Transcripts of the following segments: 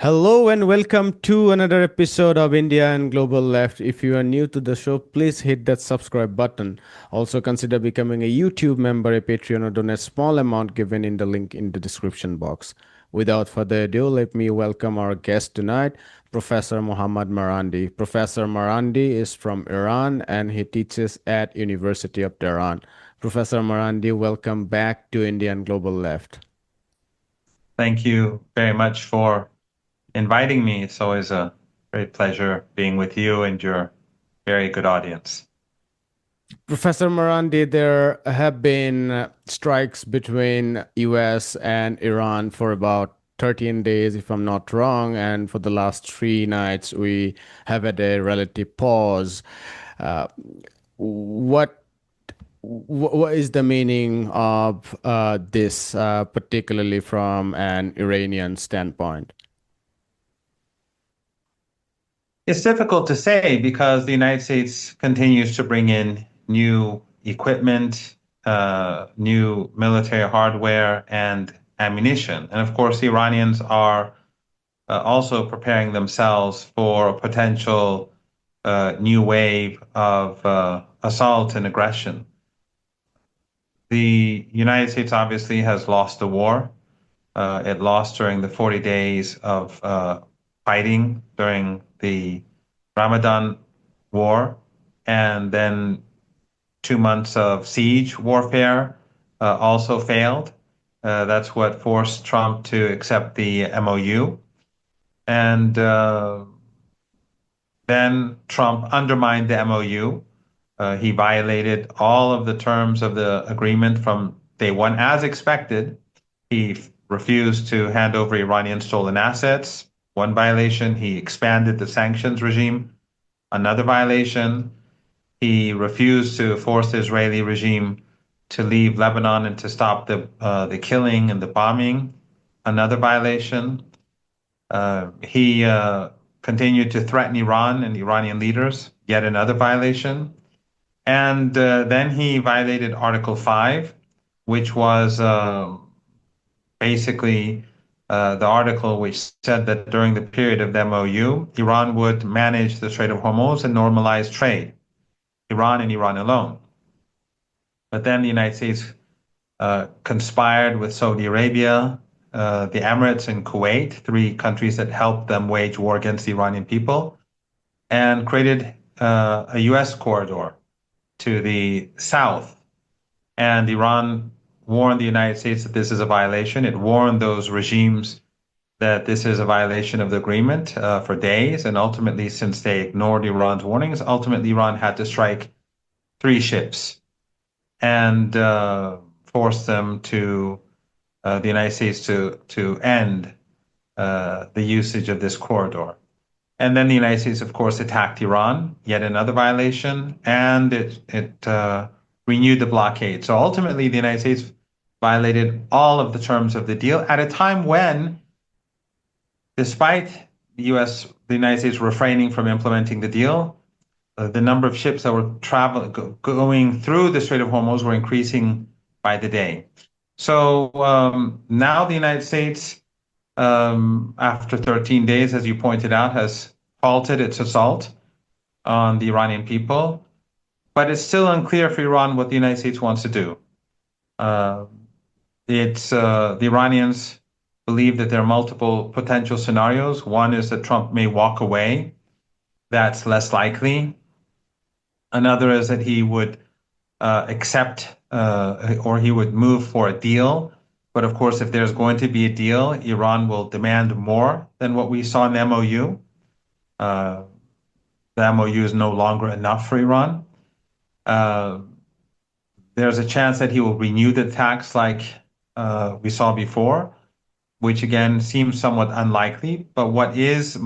Hello and welcome to another episode of India and Global Left. If you are new to the show, please hit that subscribe button. Also consider becoming a YouTube member, a Patreon, or donate small amount given in the link in the description box. Without further ado, let me welcome our guest tonight, Professor Mohammad Marandi. Professor Marandi is from Iran and he teaches at University of Tehran. Professor Marandi, welcome back to India and Global Left. Thank you very much for inviting me. It's always a great pleasure being with you and your very good audience. Professor Marandi, there have been strikes between US and Iran for about 13 days, if I'm not wrong, and for the last 3 nights we have had a relative pause. Uh, what what is the meaning of this, particularly from an Iranian standpoint? It's difficult to say because the United States continues to bring in new equipment, new military hardware, and ammunition. And of course, the Iranians are also preparing themselves for a potential new wave of assault and aggression. The United States obviously has lost the war. It lost during the 40 days of fighting during the Ramadan war, and then 2 months of siege warfare also failed. That's what forced Trump to accept the MOU. And then Trump undermined the MOU. He violated all of the terms of the agreement from day one, as expected. He refused to hand over Iranian stolen assets, one violation. He expanded the sanctions regime, another violation. He refused to force the Israeli regime to leave Lebanon and to stop the killing and the bombing, another violation. He continued to threaten Iran and Iranian leaders, yet another violation. And then he violated Article 5, which was basically the article which said that during the period of the MOU, Iran would manage the Strait of Hormuz and normalize trade, Iran and Iran alone. But then the United States conspired with Saudi Arabia, the Emirates, and Kuwait, three countries that helped them wage war against the Iranian people, and created a U.S. corridor to the south. And Iran warned the United States that this is a violation. It warned those regimes that this is a violation of the agreement for days. And ultimately, since they ignored Iran's warnings, ultimately Iran had to strike 3 ships and force them to the United States to end the usage of this corridor. And then the United States, of course, attacked Iran, yet another violation, and it renewed the blockade. So ultimately, the United States violated all of the terms of the deal at a time when, despite the United States refraining from implementing the deal, the number of ships that were going through the Strait of Hormuz were increasing by the day. So now the United States, after 13 days, as you pointed out, has halted its assault on the Iranian people, but it's still unclear for Iran what the United States wants to do. The Iranians believe that there are multiple potential scenarios. One is that Trump may walk away. That's less likely. Another is that he would accept or he would move for a deal. But of course, if there's going to be a deal, Iran will demand more than what we saw in the MOU. The MOU is no longer enough for Iran. There's a chance that he will renew the attacks like we saw before, which again seems somewhat unlikely. But what is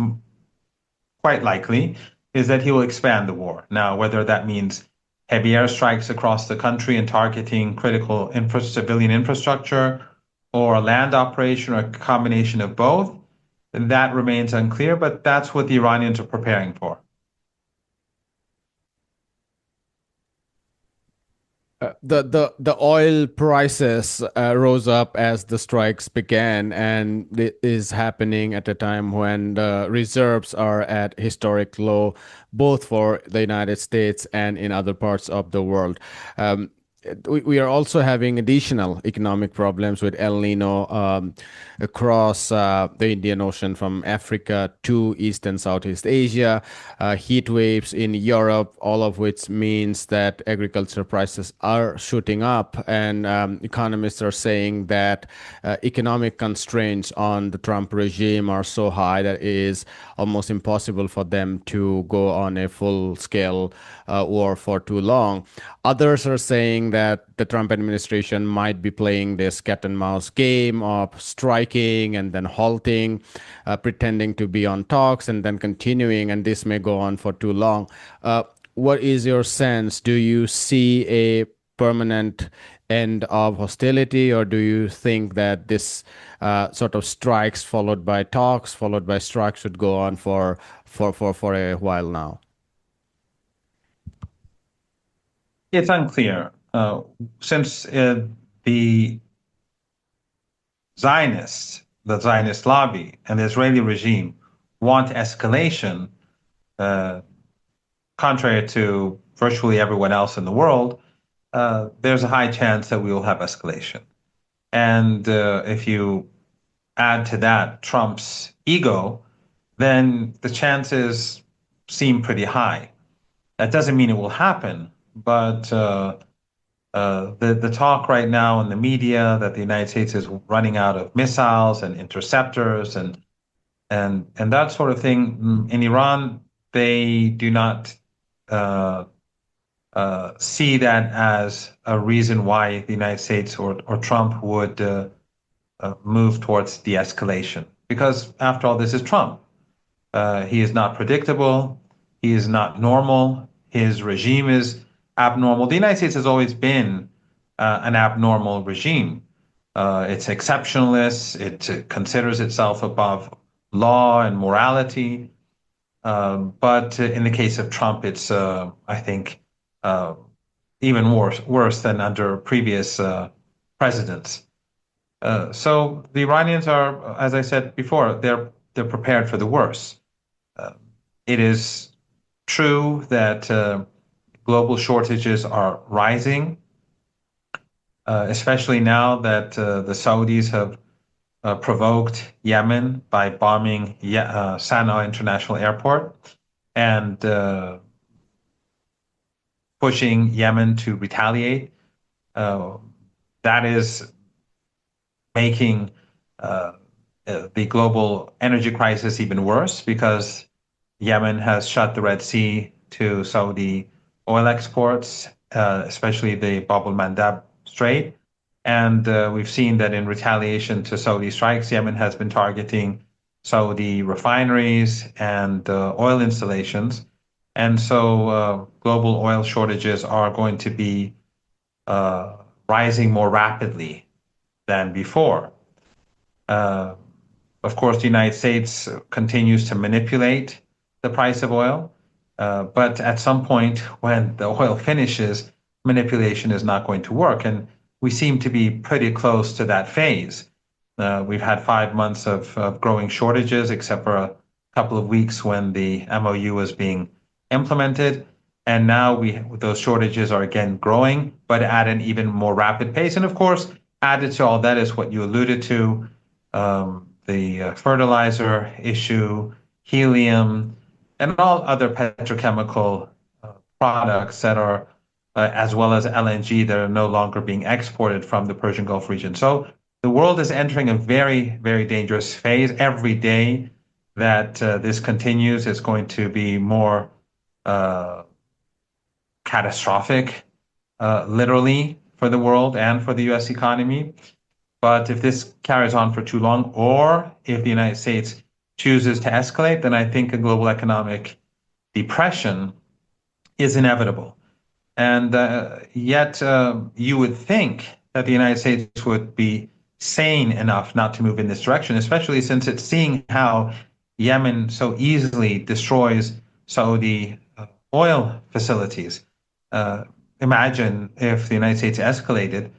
quite likely is that he will expand the war. Now, whether that means heavy airstrikes across the country and targeting critical civilian infrastructure, or a land operation, or a combination of both, that remains unclear, but that's what the Iranians are preparing for. The oil prices rose up as the strikes began, and it is happening at a time when the reserves are at historic low, both for the United States and in other parts of the world. Um, we are also having additional economic problems with El Nino across the Indian Ocean from Africa to East and Southeast Asia, heat waves in Europe, all of which means that agriculture prices are shooting up. And economists are saying that economic constraints on the Trump regime are so high that it is almost impossible for them to go on a full scale war for too long. Others are saying that the Trump administration might be playing this cat and mouse game of striking and then halting, pretending to be on talks and then continuing, and this may go on for too long. What is your sense? Do you see a permanent end of hostility, or do you think that this sort of strikes followed by talks, followed by strikes, should go on for a while now? It's unclear. Since the the Zionist lobby, and the Israeli regime want escalation, uh, contrary to virtually everyone else in the world, there's a high chance that we will have escalation. And if you add to that Trump's ego, then the chances seem pretty high. That doesn't mean it will happen, but the talk right now in the media that the United States is running out of missiles and interceptors and that sort of thing. In Iran, they do not uh, see that as a reason why the United States or Trump would move towards de-escalation. Because after all, this is Trump. He is not predictable. He is not normal. His regime is abnormal. The United States has always been an abnormal regime. It's exceptionalist. It considers itself above law and morality. But in the case of Trump, it's, I think, uh, even worse than under previous presidents. So the Iranians are, as I said before, they're prepared for the worst. Uh, it is true that global shortages are rising, especially now that the Saudis have provoked Yemen by bombing Sana'a International Airport and pushing Yemen to retaliate. Uh, that is making the global energy crisis even worse because Yemen has shut the Red Sea to Saudi oil exports, especially the Bab el-Mandab Strait. And we've seen that in retaliation to Saudi strikes, Yemen has been targeting Saudi refineries and oil installations. And so global oil shortages are going to be rising more rapidly than before. Uh, of course, the United States continues to manipulate the price of oil, but at some point when the oil finishes, manipulation is not going to work. And we seem to be pretty close to that phase. We've had 5 months of growing shortages, except for a couple of weeks when the MOU was being implemented. And now those shortages are again growing, but at an even more rapid pace. And of course, added to all that is what you alluded to, the fertilizer issue, helium, and all other petrochemical products that are, as well as LNG, that are no longer being exported from the Persian Gulf region. So the world is entering a very, very dangerous phase. Every day that this continues, it's going to be more catastrophic, literally, for the world and for the US economy. But if this carries on for too long, or if the United States chooses to escalate, then I think a global economic depression is inevitable. And yet, you would think that the United States would be sane enough not to move in this direction, especially since it's seeing how Yemen so easily destroys Saudi oil facilities. imagine if the United States escalated,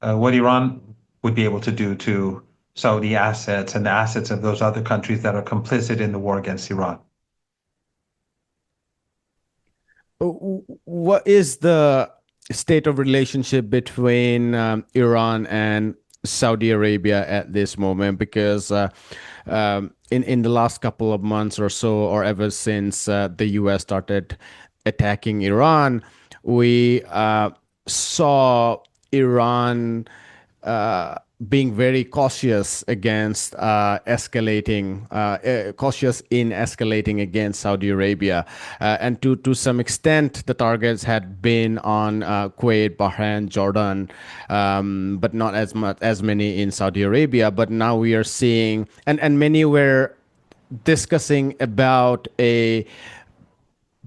what Iran would be able to do to Saudi assets and the assets of those other countries that are complicit in the war against Iran. What is the state of relationship between Iran and Saudi Arabia at this moment? Because in the last couple of months or so, or ever since the U.S. started attacking Iran, we saw Iran being very cautious against cautious in escalating against Saudi Arabia, and to some extent, the targets had been on Kuwait, Bahrain, Jordan, but not as many in Saudi Arabia. But now we are seeing, and many were discussing about a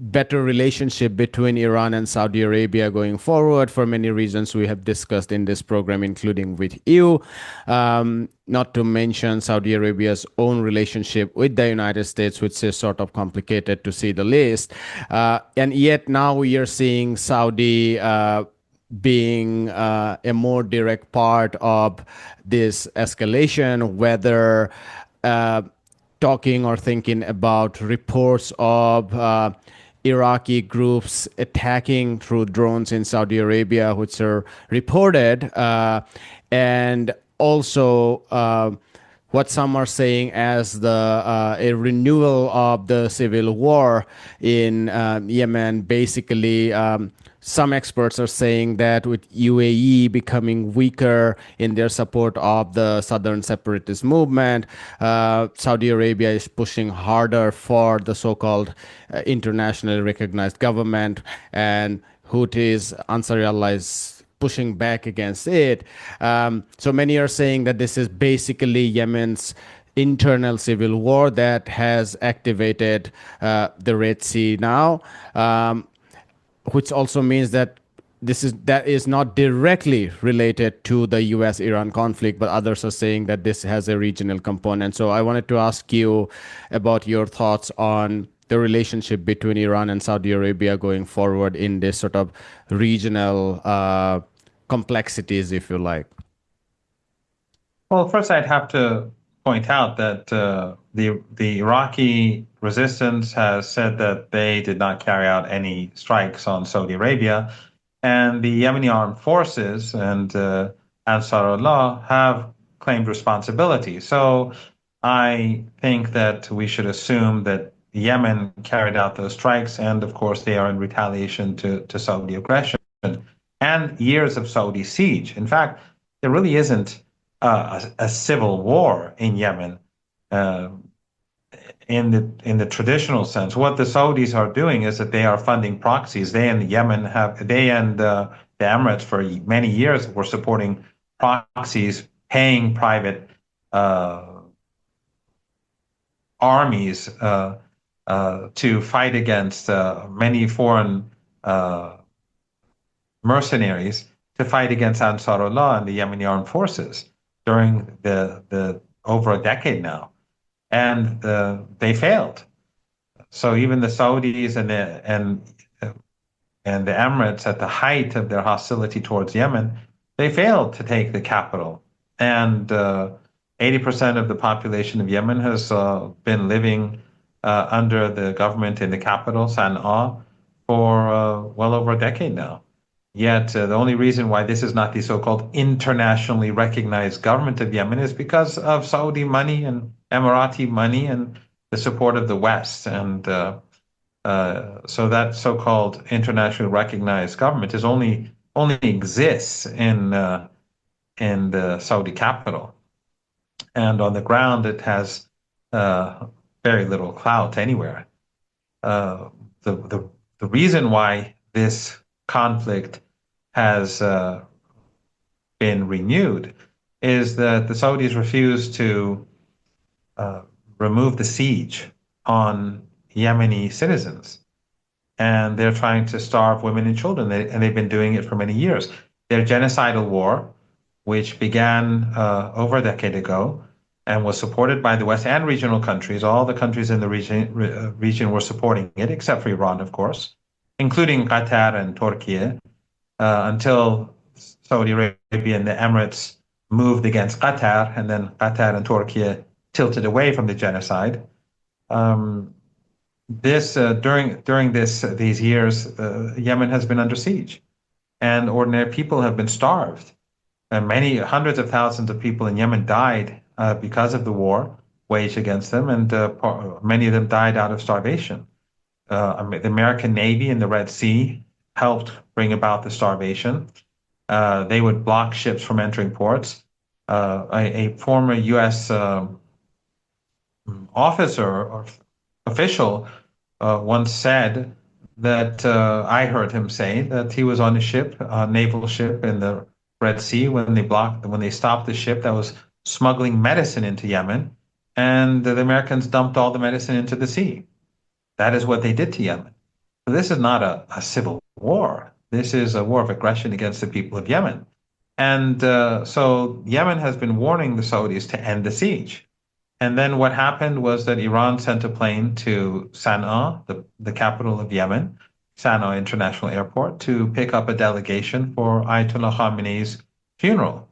better relationship between Iran and Saudi Arabia going forward for many reasons we have discussed in this program, including with you. Not to mention Saudi Arabia's own relationship with the United States, which is sort of complicated to say the least. And yet now we are seeing Saudi being a more direct part of this escalation, whether talking or thinking about reports of Iraqi groups attacking through drones in Saudi Arabia, which are reported, and also what some are saying as a renewal of the civil war in Yemen. Basically, some experts are saying that with UAE becoming weaker in their support of the southern separatist movement, Saudi Arabia is pushing harder for the so-called internationally recognized government, and Houthis, Ansari Allah, is pushing back against it. So many are saying that this is basically Yemen's internal civil war that has activated the Red Sea now, which also means that that is not directly related to the U.S.-Iran conflict, but others are saying that this has a regional component. So I wanted to ask you about your thoughts on the relationship between Iran and Saudi Arabia going forward in this sort of regional complexities, if you like. Well, first I'd have to point out that the Iraqi resistance has said that they did not carry out any strikes on Saudi Arabia, and the Yemeni armed forces and Ansarullah have claimed responsibility. So I think that we should assume that Yemen carried out those strikes, and of course they are in retaliation to Saudi aggression and years of Saudi siege. In fact, there really isn't a civil war in Yemen uh, in the traditional sense. What the Saudis are doing is that they are funding proxies. They and the Emirates for many years were supporting proxies, paying private armies to fight against many foreign mercenaries to fight against Ansarullah and the Yemeni armed forces during the over a decade now, and they failed. So even the Saudis and the Emirates, at the height of their hostility towards Yemen, they failed to take the capital, and 80% of the population of Yemen has been living under the government in the capital, Sana'a, for well over a decade now. Yet the only reason why this is not the so-called internationally recognized government of Yemen is because of Saudi money and Emirati money and the support of the West. And so that so-called internationally recognized government only exists in the Saudi capital, and on the ground it has very little clout anywhere. The reason why this conflict has been renewed is that the Saudis refuse to remove the siege on Yemeni citizens. And they're trying to starve women and children, and they've been doing it for many years. Their genocidal war, which began over a decade ago and was supported by the West and regional countries, all the countries in the region were supporting it, except for Iran, of course, including Qatar and Turkey. until Saudi Arabia and the Emirates moved against Qatar, and then Qatar and Turkey tilted away from the genocide. Um, this during these years, Yemen has been under siege, and ordinary people have been starved. Many hundreds of thousands of people in Yemen died because of the war waged against them, and many of them died out of starvation. The American Navy in the Red Sea helped bring about the starvation. They would block ships from entering ports. A former U.S. Officer or official once said that I heard him say that he was on a ship, a naval ship in the Red Sea when they stopped the ship that was smuggling medicine into Yemen, and the Americans dumped all the medicine into the sea. That is what they did to Yemen. So this is not a civil war. This is a war of aggression against the people of Yemen. And so Yemen has been warning the Saudis to end the siege. And then what happened was that Iran sent a plane to Sana'a, the capital of Yemen, Sana'a International Airport, to pick up a delegation for Ayatollah Khamenei's funeral.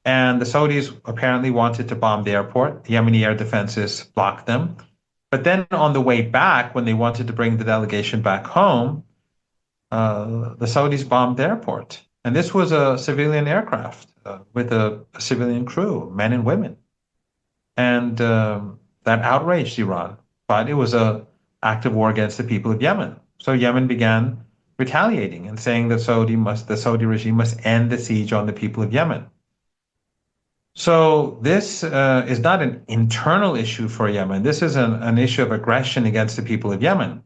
And the Saudis apparently wanted to bomb the airport. The Yemeni air defenses blocked them. But then on the way back, when they wanted to bring the delegation back home, the Saudis bombed the airport. And this was a civilian aircraft with a civilian crew, men and women. And that outraged Iran, but it was an act of war against the people of Yemen. So Yemen began retaliating and saying that the Saudi regime must end the siege on the people of Yemen. So this is not an internal issue for Yemen. This is an issue of aggression against the people of Yemen.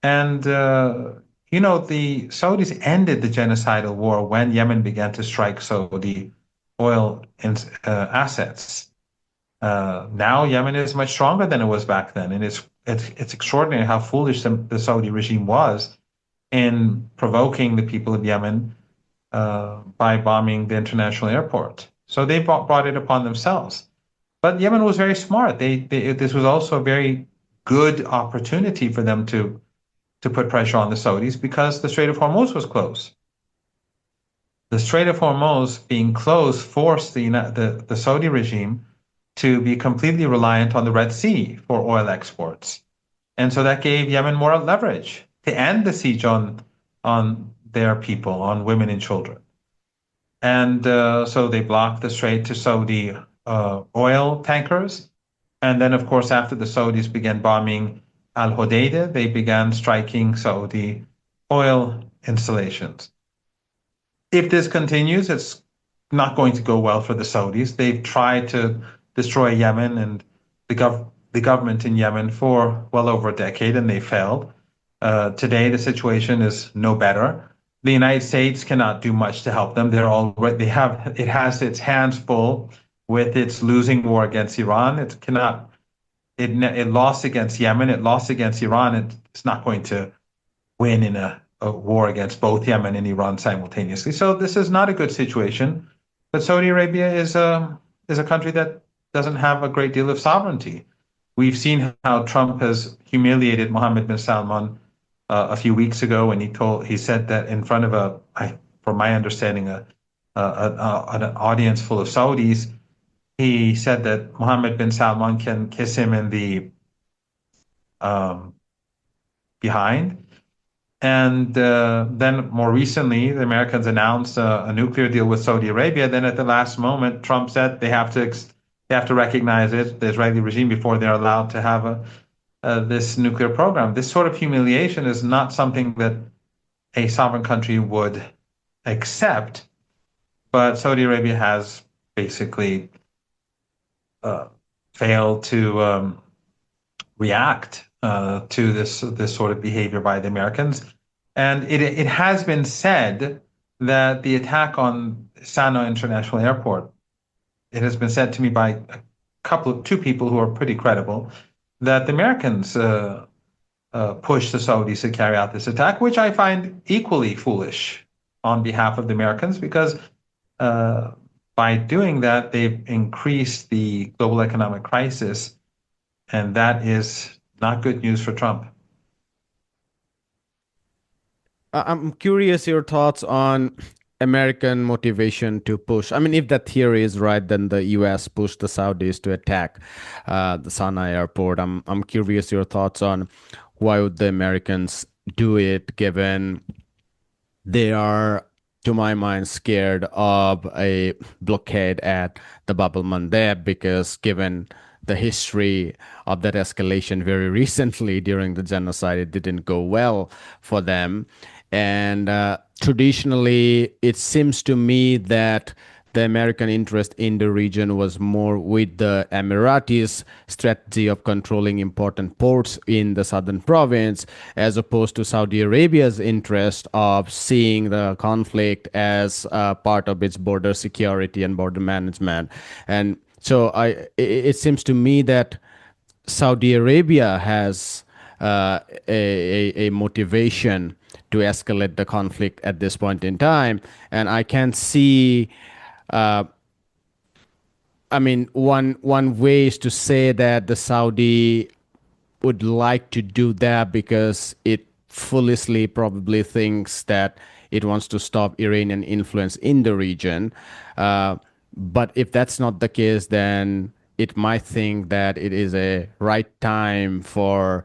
And, the Saudis ended the genocidal war when Yemen began to strike Saudi oil assets. Now Yemen is much stronger than it was back then, and it's extraordinary how foolish the Saudi regime was in provoking the people of Yemen by bombing the international airport. So they brought it upon themselves. But Yemen was very smart. This was also a very good opportunity for them to put pressure on the Saudis because the Strait of Hormuz was closed. The Strait of Hormuz being closed forced the Saudi regime to be completely reliant on the Red Sea for oil exports. And so that gave Yemen more leverage to end the siege on their people, on women and children. And so they blocked the strait to Saudi oil tankers. And then, of course, after the Saudis began bombing Al Hodeidah, they began striking Saudi oil installations. If this continues, it's not going to go well for the Saudis. They've tried to destroy Yemen and the government in Yemen for well over a decade, and they failed. Today, the situation is no better. The United States cannot do much to help them. It has its hands full with its losing war against Iran. It lost against Yemen. It lost against Iran. It's not going to win in a war against both Yemen and Iran simultaneously. So this is not a good situation. But Saudi Arabia is a country that doesn't have a great deal of sovereignty. We've seen how Trump has humiliated Mohammed bin Salman a few weeks ago when he said that in front of from my understanding, an audience full of Saudis. He said that Mohammed bin Salman can kiss him in the behind. And then more recently, the Americans announced a nuclear deal with Saudi Arabia. Then at the last moment, Trump said they have to recognize it, the Israeli regime, before they're allowed to have this nuclear program. This sort of humiliation is not something that a sovereign country would accept. But Saudi Arabia has basically failed to react to this sort of behavior by the Americans. And it has been said that the attack on Sana'a International Airport, it has been said to me by two people who are pretty credible, that the Americans pushed the Saudis to carry out this attack, which I find equally foolish on behalf of the Americans, because by doing that, they've increased the global economic crisis, and that is not good news for Trump. I'm curious your thoughts on American motivation to push. I mean, if that theory is right, then the US pushed the Saudis to attack the Sana'a airport. I'm curious your thoughts on why would the Americans do it, given they are, to my mind, scared of a blockade at the Bab el Mandeb, because given the history of that escalation very recently during the genocide, it didn't go well for them. And traditionally, it seems to me that the American interest in the region was more with the Emiratis' strategy of controlling important ports in the southern province, as opposed to Saudi Arabia's interest of seeing the conflict as part of its border security and border management. And so it seems to me that Saudi Arabia has a motivation to escalate the conflict at this point in time, and I can see. Uh, I mean, one way is to say that the Saudi would like to do that because it foolishly probably thinks that it wants to stop Iranian influence in the region. But if that's not the case, then it might think that it is a right time for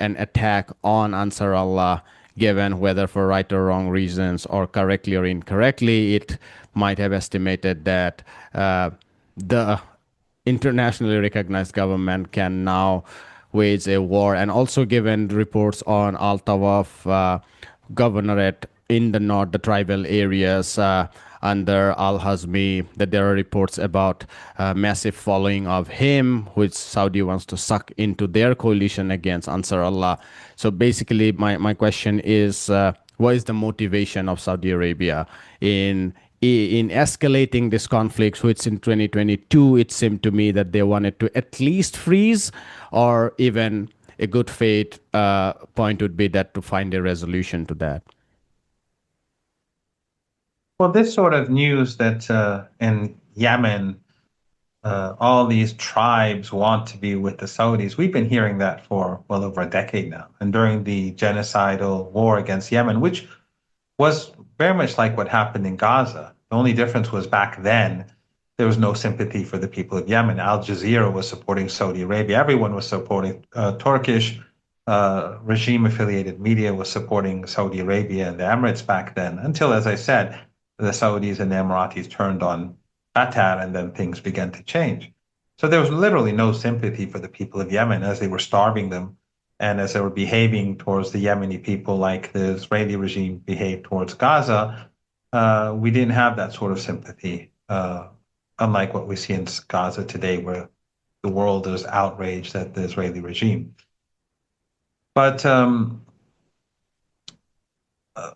an attack on Ansar Allah, given whether for right or wrong reasons or correctly or incorrectly, it might have estimated that the internationally recognized government can now wage a war. And also, given reports on Al Tawaf governorate in the north, the tribal areas under Al Hazmi, that there are reports about massive following of him, which Saudi wants to suck into their coalition against Ansar Allah. So basically, my question is, what is the motivation of Saudi Arabia in escalating this conflict, which in 2022 it seemed to me that they wanted to at least freeze, or even a good fate point would be that to find a resolution to that. Well, this sort of news that in Yemen, all these tribes want to be with the Saudis, we've been hearing that for well over a decade now. And during the genocidal war against Yemen, which was very much like what happened in Gaza. The only difference was back then there was no sympathy for the people of Yemen. Al Jazeera was supporting Saudi Arabia. Everyone was supporting Turkish regime-affiliated media was supporting Saudi Arabia and the Emirates back then. Until, as I said, the Saudis and the Emiratis turned on Qatar, and then things began to change. So there was literally no sympathy for the people of Yemen as they were starving them and as they were behaving towards the Yemeni people like the Israeli regime behaved towards Gaza. We didn't have that sort of sympathy, unlike what we see in Gaza today, where the world is outraged at the Israeli regime. But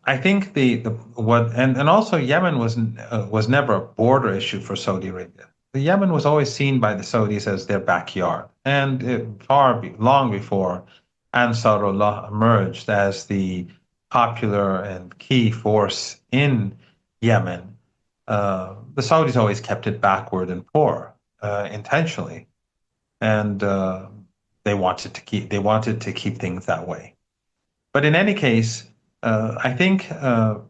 I think and also Yemen was never a border issue for Saudi Arabia. The Yemen was always seen by the Saudis as their backyard, and long before Ansarullah emerged as the popular and key force in Yemen, the Saudis always kept it backward and poor intentionally, and they wanted to keep things that way. But in any case, I think the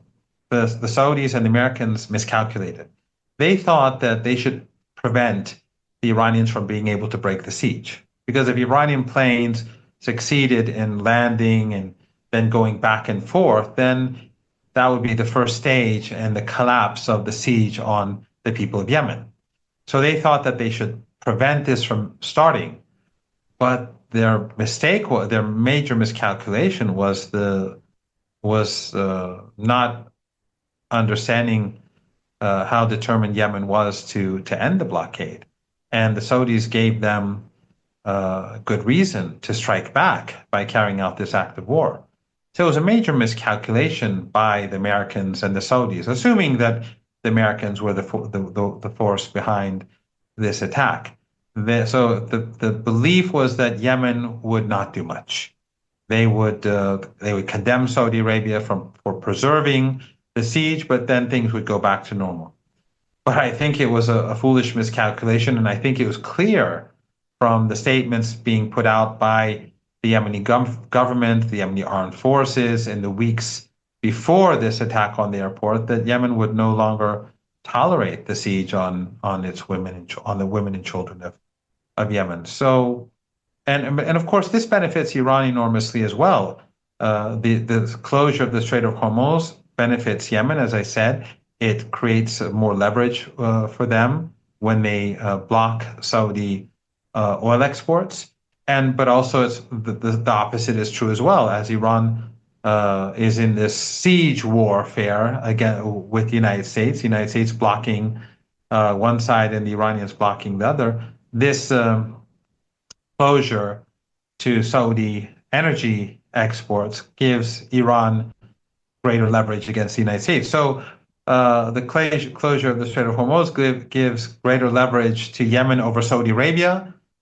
Saudis and the Americans miscalculated. They thought that they should prevent the Iranians from being able to break the siege, because if Iranian planes succeeded in landing and then going back and forth, then that would be the first stage and the collapse of the siege on the people of Yemen. So they thought that they should prevent this from starting. But their major miscalculation was not understanding how determined Yemen was to end the blockade. And the Saudis gave them good reason to strike back by carrying out this act of war. So it was a major miscalculation by the Americans and the Saudis, assuming that the Americans were the force behind this attack. So the belief was that Yemen would not do much. They would condemn Saudi Arabia for preserving the siege, but then things would go back to normal. But I think it was a foolish miscalculation, and I think it was clear from the statements being put out by the Yemeni government, the Yemeni armed forces in the weeks before this attack on the airport that Yemen would no longer tolerate the siege on its women and on the women and children of Yemen. So, and of course, this benefits Iran enormously as well. The closure of the Strait of Hormuz benefits Yemen, as I said. It creates more leverage for them when they block Saudi oil exports. But also it's the opposite is true as well, as Iran is in this siege warfare again with the United States. The United States blocking one side and the Iranians blocking the other. This closure to Saudi energy exports gives Iran greater leverage against the United States. So the closure of the Strait of Hormuz gives greater leverage to Yemen over Saudi Arabia,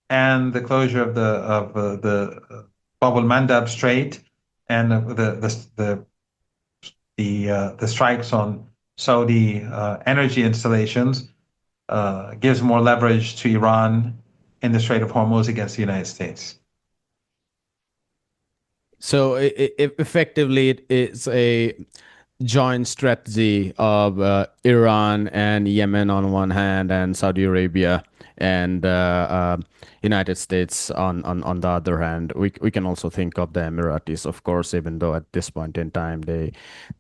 and the closure of the Bab al-Mandab Strait and the strikes on Saudi energy installations gives more leverage to Iran in the Strait of Hormuz against the United States. So effectively, it is a joint strategy of Iran and Yemen on one hand, and Saudi Arabia and United States on the other hand. We can also think of the Emiratis, of course, even though at this point in time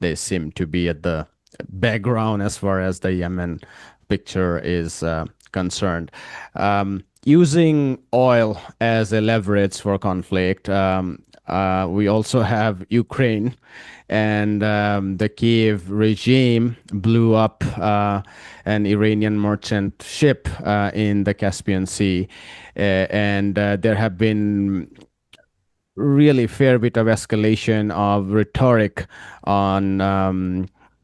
they seem to be at the background as far as the Yemen picture is concerned. Using oil as a leverage for conflict, we also have Ukraine, and the Kiev regime blew up an Iranian merchant ship in the Caspian Sea, and there have been really fair bit of escalation of rhetoric on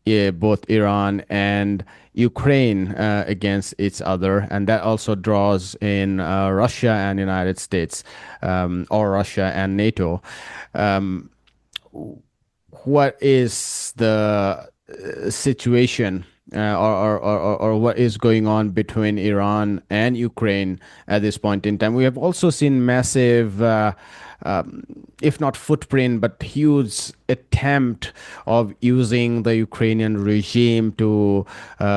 both Iran and Ukraine against each other, and that also draws in Russia and United States, or Russia and NATO. Um, what is the situation or what is going on between Iran and Ukraine at this point in time? We have also seen massive, if not footprint, but huge attempt of using the Ukrainian regime to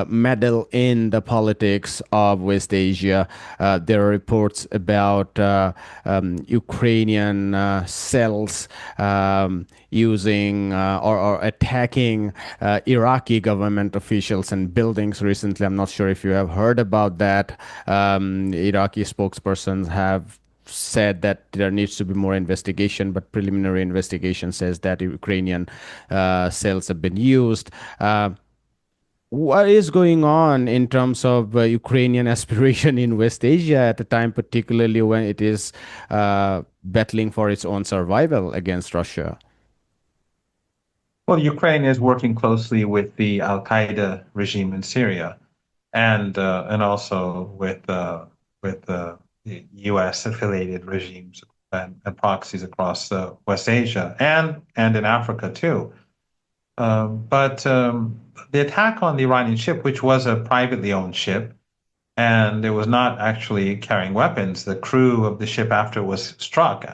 meddle in the politics of West Asia. There are reports about Ukrainian cells using or attacking Iraqi government officials and buildings recently. I'm not sure if you have heard about that. Iraqi spokespersons have said that there needs to be more investigation, but preliminary investigation says that Ukrainian cells have been used. What is going on in terms of Ukrainian aspiration in West Asia at a time, particularly when it is battling for its own survival against Russia? Well, Ukraine is working closely with the Al Qaeda regime in Syria, and also with U.S. affiliated regimes and proxies across West Asia and in Africa too. But the attack on the Iranian ship, which was a privately owned ship, and it was not actually carrying weapons, the crew of the ship after it was struck,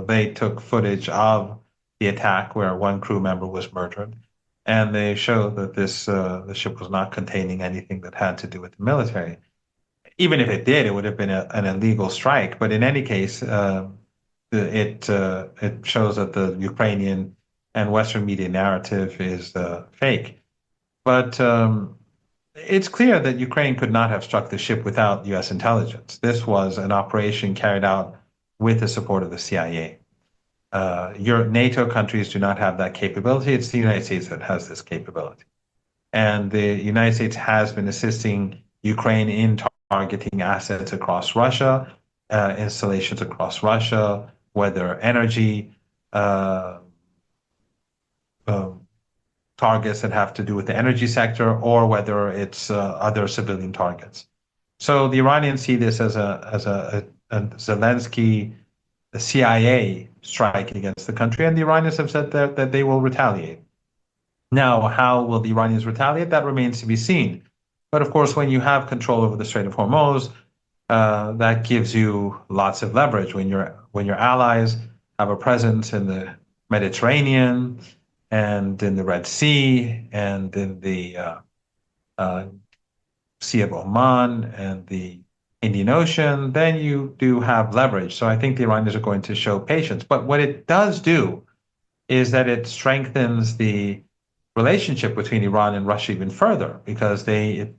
they took footage of the attack where one crew member was murdered, and they showed that the ship was not containing anything that had to do with the military. Even if it did, it would have been an illegal strike. But in any case, it shows that the Ukrainian and Western media narrative is fake. But it's clear that Ukraine could not have struck the ship without U.S. intelligence. This was an operation carried out with the support of the CIA. Your NATO countries do not have that capability. It's the United States that has this capability. And the United States has been assisting Ukraine in targeting assets across Russia, installations across Russia, whether energy targets that have to do with the energy sector, or whether it's other civilian targets. So the Iranians see this as a Zelensky, the CIA strike against the country, and the Iranians have said that they will retaliate. Now, how will the Iranians retaliate? That remains to be seen. But of course, when you have control over the Strait of Hormuz, that gives you lots of leverage. When your allies have a presence in the Mediterranean, and in the Red Sea, and in the uh, Sea of Oman and the Indian Ocean, then you do have leverage. So I think the Iranians are going to show patience. But what it does do is that it strengthens the relationship between Iran and Russia even further because the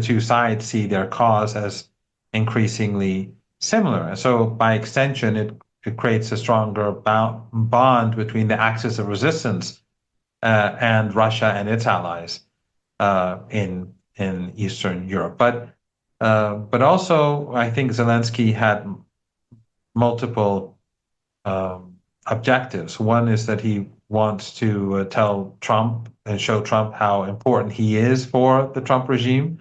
two sides see their cause as increasingly similar. And so by extension, it creates a stronger bond between the axis of resistance and Russia and its allies in Eastern Europe. But also, I think Zelensky had multiple objectives. One is that he wants to tell Trump and show Trump how important he is for the Trump regime.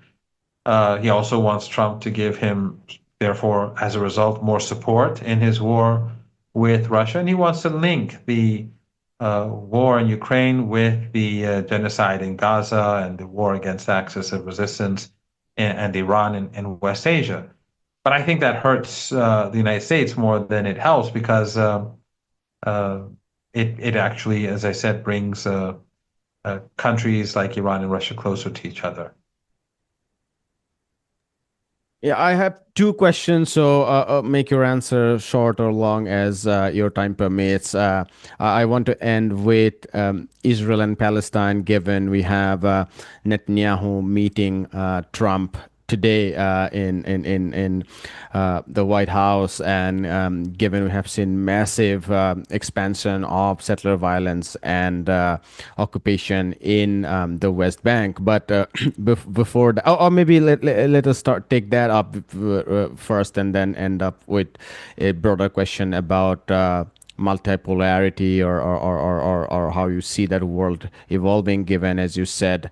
He also wants Trump to give him, therefore, as a result, more support in his war with Russia. And he wants to link the war in Ukraine with the genocide in Gaza and the war against the axis of resistance and Iran and West Asia. But I think that hurts the United States more than it helps because uh, it actually, as I said, brings countries like Iran and Russia closer to each other. Yeah, I have two questions, so make your answer short or long as your time permits. I want to end with Israel and Palestine, given we have Netanyahu meeting Trump today in the White House, and given we have seen massive expansion of settler violence and occupation in the West Bank. But before that, or maybe let us start take that up first, and then end up with a broader question about multipolarity or how you see that world evolving, given, as you said,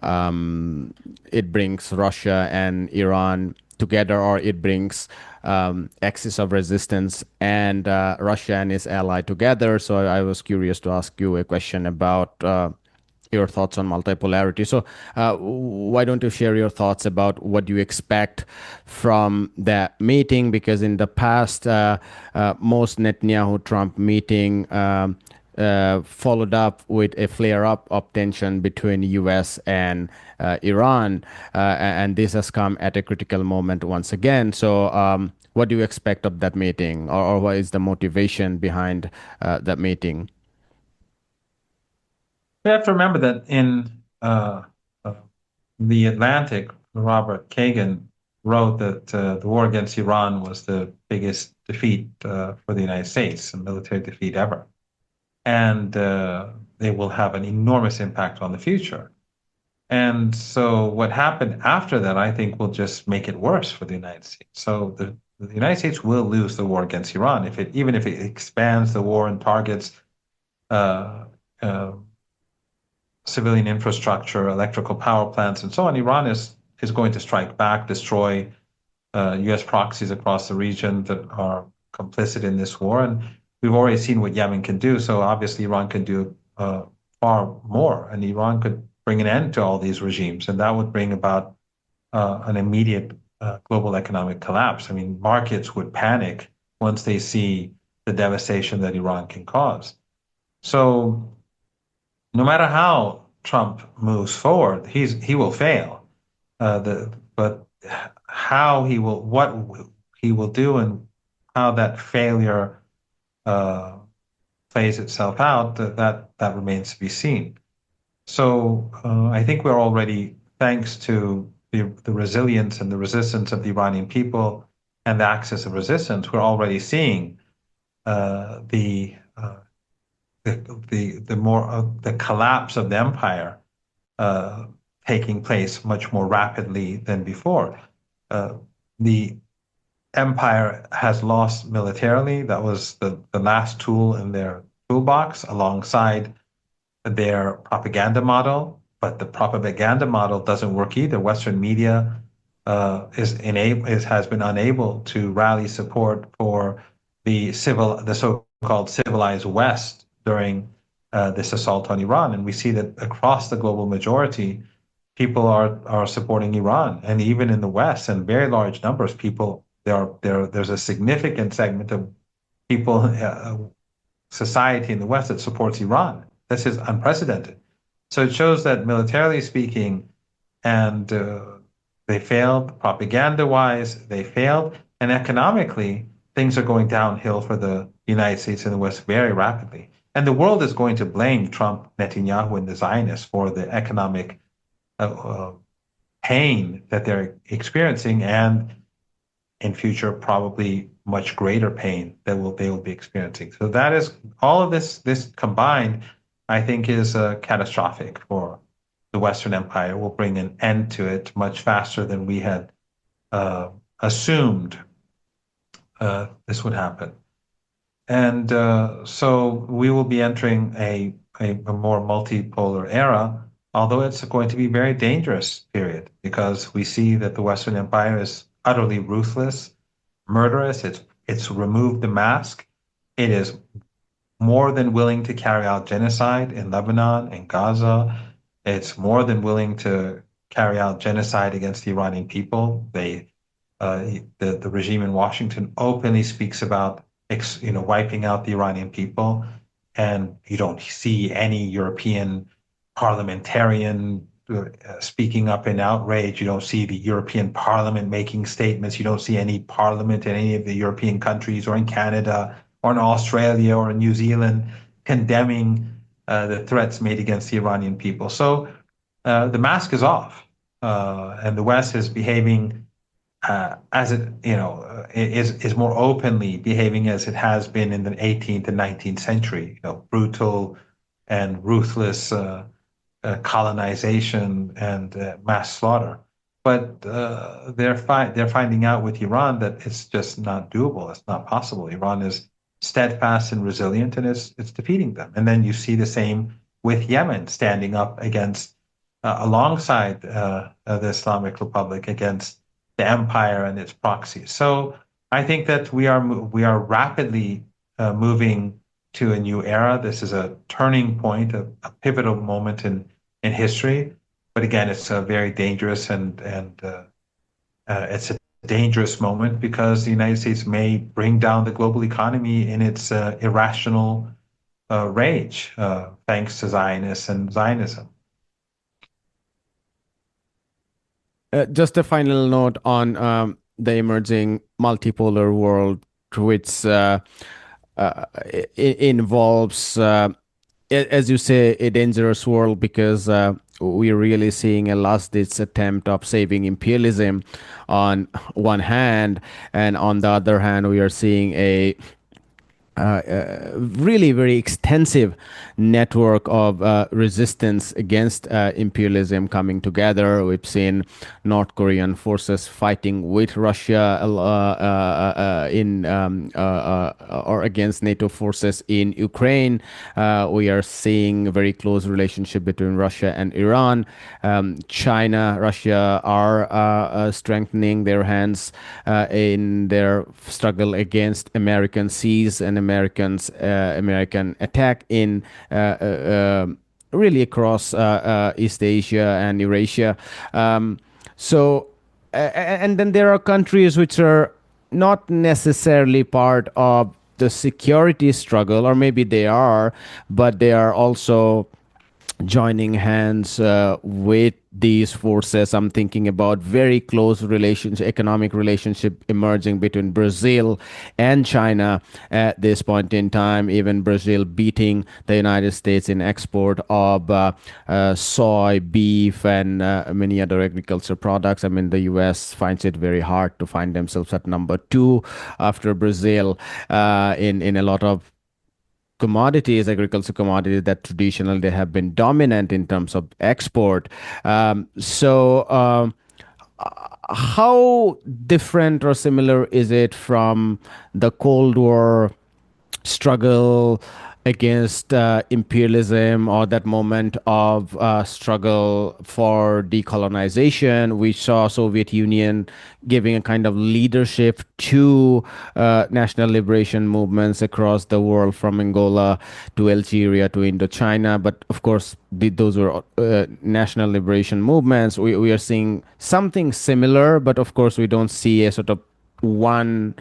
it brings Russia and Iran together, or it brings axis of resistance and Russia and its ally together. So I was curious to ask you a question about your thoughts on multipolarity. So why don't you share your thoughts about what you expect from that meeting? Because in the past, most Netanyahu-Trump meeting followed up with a flare up of tension between US and Iran, and this has come at a critical moment once again. So what do you expect of that meeting, or what is the motivation behind that meeting? We have to remember that in uh, the Atlantic, Robert Kagan wrote that the war against Iran was the biggest defeat for the United States, a military defeat ever. And they will have an enormous impact on the future. And so what happened after that, I think, will just make it worse for the United States. So the United States will lose the war against Iran if it even if it expands the war and targets uh, uh, civilian infrastructure, electrical power plants, and so on. Iran is going to strike back, destroy U.S. proxies across the region that are complicit in this war, and we've already seen what Yemen can do. So obviously, Iran can do far more, and Iran could bring an end to all these regimes, and that would bring about an immediate global economic collapse. I mean, markets would panic once they see the devastation that Iran can cause. So no matter how Trump moves forward, he will fail. But how he will what he will do and how that failure uh, plays itself out that remains to be seen. So I think we're already, thanks to the resilience and the resistance of the Iranian people and the axis of resistance, we're already seeing uh, the, uh, the collapse of the empire uh, taking place much more rapidly than before. The empire has lost militarily. That was the last tool in their toolbox, alongside their propaganda model, but the propaganda model doesn't work either. Western media has been unable to rally support for the so-called civilized West during this assault on Iran, and we see that across the global majority, people are supporting Iran, and even in the West, in very large numbers, there's a significant segment of people, society in the West that supports Iran, This is unprecedented. So it shows that militarily speaking, and they failed. Propaganda-wise, they failed. And economically, things are going downhill for the United States and the West very rapidly. And the world is going to blame Trump, Netanyahu, and the Zionists for the economic uh, uh, pain that they're experiencing, and in future probably much greater pain that they will be experiencing. So that is all of this combined, I think, is catastrophic for the Western Empire. Will bring an end to it much faster than we had uh, assumed this would happen. And so we will be entering a more multipolar era, although it's going to be a very dangerous period because we see that the Western Empire is utterly ruthless, murderous. It's removed the mask. It is more than willing to carry out genocide in Lebanon and Gaza. It's more than willing to carry out genocide against the Iranian people. The regime in Washington openly speaks about wiping out the Iranian people, and you don't see any European parliamentarian speaking up in outrage. You don't see the European Parliament making statements. You don't see any parliament in any of the European countries or in Canada or in Australia or in New Zealand condemning the threats made against the Iranian people. So the mask is off, and the West is behaving as it, is more openly behaving as it has been in the 18th and 19th century. Brutal and ruthless colonization and mass slaughter. But they're finding out with Iran that it's just not doable. It's not possible. Iran is steadfast and resilient, and it's defeating them. And then you see the same with Yemen standing up against, alongside the Islamic Republic, against the empire and its proxies. So I think that we are rapidly moving to a new era. This is a turning point, a pivotal moment in history. But again, it's a very dangerous and it's a dangerous moment because the United States may bring down the global economy in its irrational rage, thanks to Zionists and Zionism. Just a final note on the emerging multipolar world, which involves, as you say, a dangerous world because we're really seeing a last-ditch attempt of saving imperialism on one hand, and on the other hand, we are seeing a really very extensive network of resistance against imperialism coming together. We've seen North Korean forces fighting with Russia in or against NATO forces in Ukraine. We are seeing a very close relationship between Russia and Iran. China, Russia are strengthening their hands in their struggle against American seas and American attack in really across East Asia and Eurasia. And then there are countries which are not necessarily part of the security struggle, or maybe they are, but they are also joining hands with these forces. I'm thinking about very close relations, economic relationship emerging between Brazil and China at this point in time. Even Brazil beating the United States in export of soy, beef, and many other agriculture products. I mean, the U.S. finds it very hard to find themselves at number two after Brazil in a lot of commodities, agricultural commodities that traditionally they have been dominant in terms of export. How different or similar is it from the Cold War struggle against imperialism, or that moment of struggle for decolonization? We saw Soviet Union giving a kind of leadership to national liberation movements across the world, from Angola to Algeria to Indochina. But of course, those were national liberation movements. We are seeing something similar, but of course, we don't see a sort of one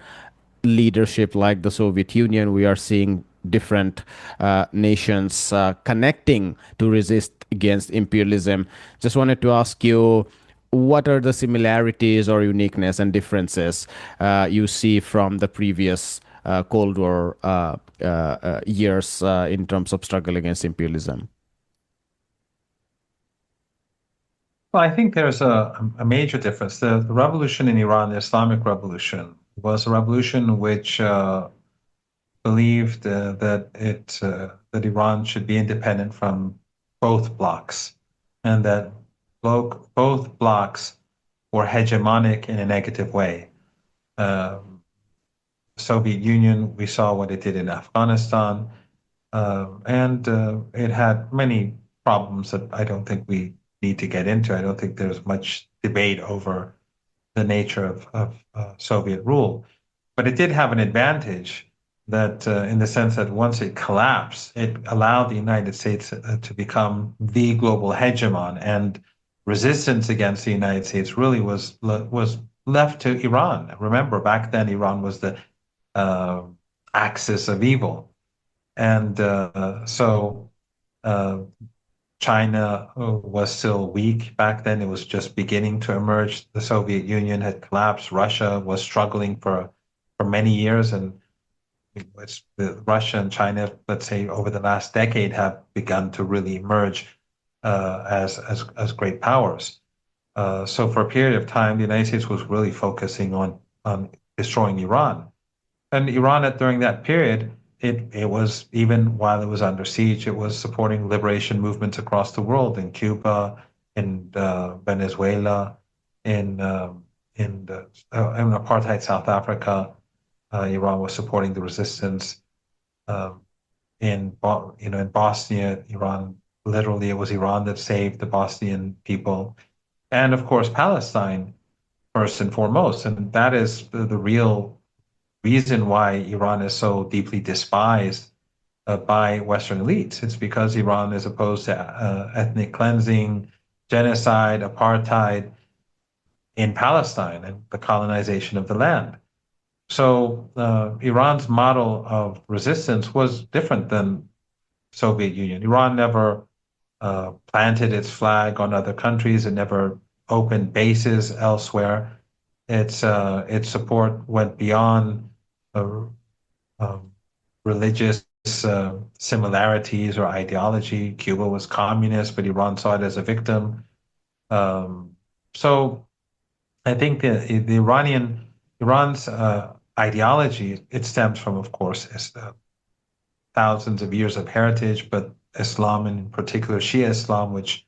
leadership like the Soviet Union. We are seeing different nations connecting to resist against imperialism. Just wanted to ask you, what are the similarities or uniqueness and differences you see from the previous Cold War years in terms of struggle against imperialism? Well, I think there's a major difference. The revolution in Iran, the Islamic Revolution, was a revolution which believed that Iran should be independent from both blocs, and that both blocs were hegemonic in a negative way. Um, Soviet Union, we saw what it did in Afghanistan, and it had many problems that I don't think we need to get into. I don't think there's much debate over the nature of Soviet rule. But it did have an advantage that, in the sense that once it collapsed, it allowed the United States to become the global hegemon, and resistance against the United States really was left to Iran. Remember, back then Iran was the uh, axis of evil, and so uh, China was still weak back then. It was just beginning to emerge. The Soviet Union had collapsed. Russia was struggling for many years, and Russia and China, let's say, over the last decade, have begun to really emerge as great powers. So for a period of time, the United States was really focusing on destroying Iran. And Iran, during that period, it was, even while it was under siege, it was supporting liberation movements across the world, in Cuba, in Venezuela, in in apartheid South Africa. Iran was supporting the resistance. Um, in Bosnia, Iran, literally it was Iran that saved the Bosnian people, and of course Palestine first and foremost. And that is the real reason why Iran is so deeply despised by Western elites. It's because Iran is opposed to ethnic cleansing, genocide, apartheid in Palestine, and the colonization of the land. So Iran's model of resistance was different than Soviet Union. Iran never planted its flag on other countries. It never opened bases elsewhere. Its support went beyond uh, um, religious similarities or ideology. Cuba was communist, but Iran saw it as a victim. Um, so I think the Iran's ideology, it stems from, of course, thousands of years of heritage, but Islam, and in particular Shia Islam, which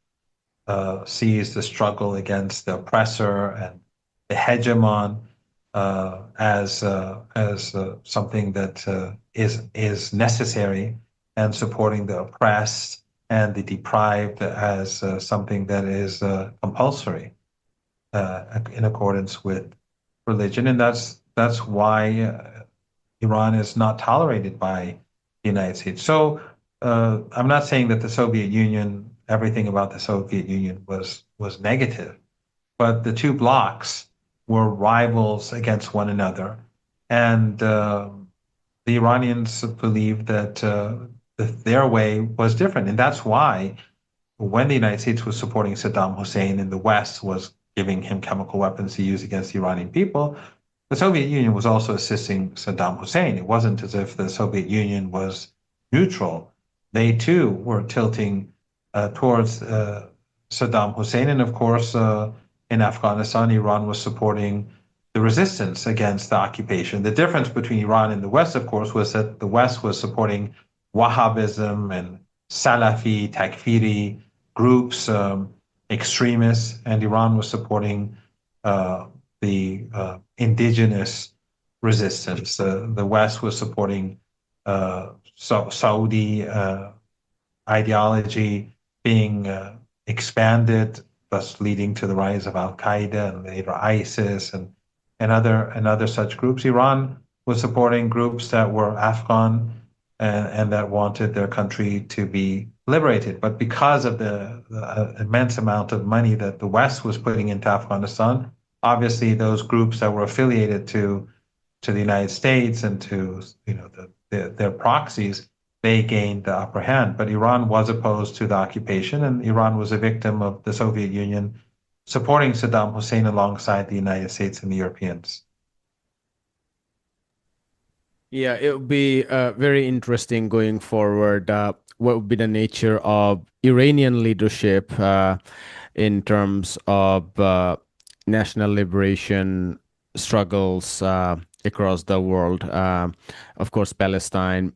sees the struggle against the oppressor and the hegemon as something that is necessary, and supporting the oppressed and the deprived as something that is compulsory in accordance with religion, and that's why Iran is not tolerated by the United States. So I'm not saying that the Soviet Union, everything about the Soviet Union was negative, but the two blocs were rivals against one another, and the Iranians believed that their way was different, and that's why when the United States was supporting Saddam Hussein and the West was giving him chemical weapons to use against the Iranian people, the Soviet Union was also assisting Saddam Hussein. It wasn't as if the Soviet Union was neutral. They too were tilting towards Saddam Hussein. And of course, in Afghanistan, Iran was supporting the resistance against the occupation. The difference between Iran and the West, of course, was that the West was supporting Wahhabism and Salafi, Takfiri groups, extremists, and Iran was supporting the indigenous resistance. The West was supporting Saudi ideology being expanded, thus leading to the rise of Al Qaeda and later ISIS and other such groups. Iran was supporting groups that were Afghan and that wanted their country to be liberated. But because of the immense amount of money that the West was putting into Afghanistan, obviously those groups that were affiliated to the United States and to the their proxies, they gained the upper hand. But Iran was opposed to the occupation, and Iran was a victim of the Soviet Union supporting Saddam Hussein alongside the United States and the Europeans. Yeah, it would be very interesting going forward. What would be the nature of Iranian leadership in terms of national liberation struggles across the world? Of course, Palestine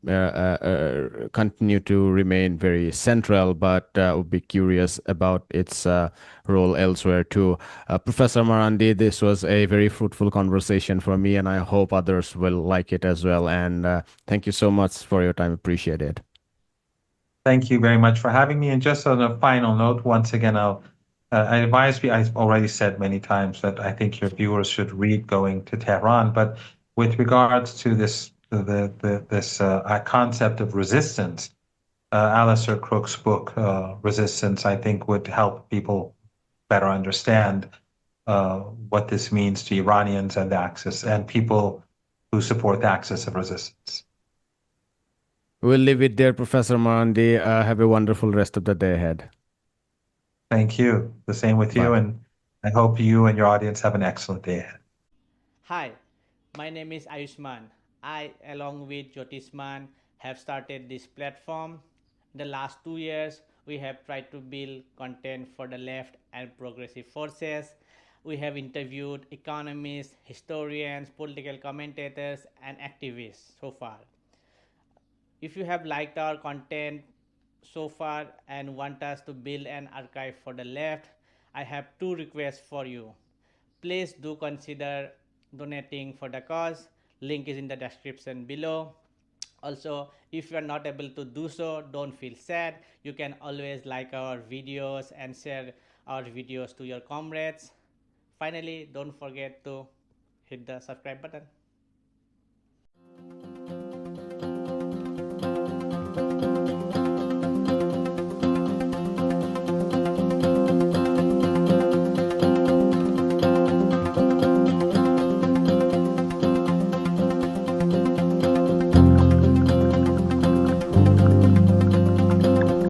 continue to remain very central, but would be curious about its role elsewhere too. Professor Marandi, this was a very fruitful conversation for me, and I hope others will like it as well. And thank you so much for your time. Appreciate it. Thank you very much for having me. And just on a final note, once again, I advise you, I've already said many times that I think your viewers should read Going to Tehran. But with regards to this concept of resistance, Alistair Crook's book, Resistance, I think would help people better understand what this means to Iranians and the axis and people who support the axis of resistance. We'll leave it there, Professor Marandi. Have a wonderful rest of the day ahead. Thank you. The same with you. Bye. And I hope you and your audience have an excellent day ahead. Hi, my name is Ayushman. I, along with Jyotisman, have started this platform. In the last 2 years, we have tried to build content for the left and progressive forces. We have interviewed economists, historians, political commentators, and activists so far. If you have liked our content so far and want us to build an archive for the left, I have two requests for you. Please do consider donating for the cause. Link is in the description below. Also, if you are not able to do so, don't feel sad. You can always like our videos and share our videos to your comrades. Finally, don't forget to hit the subscribe button.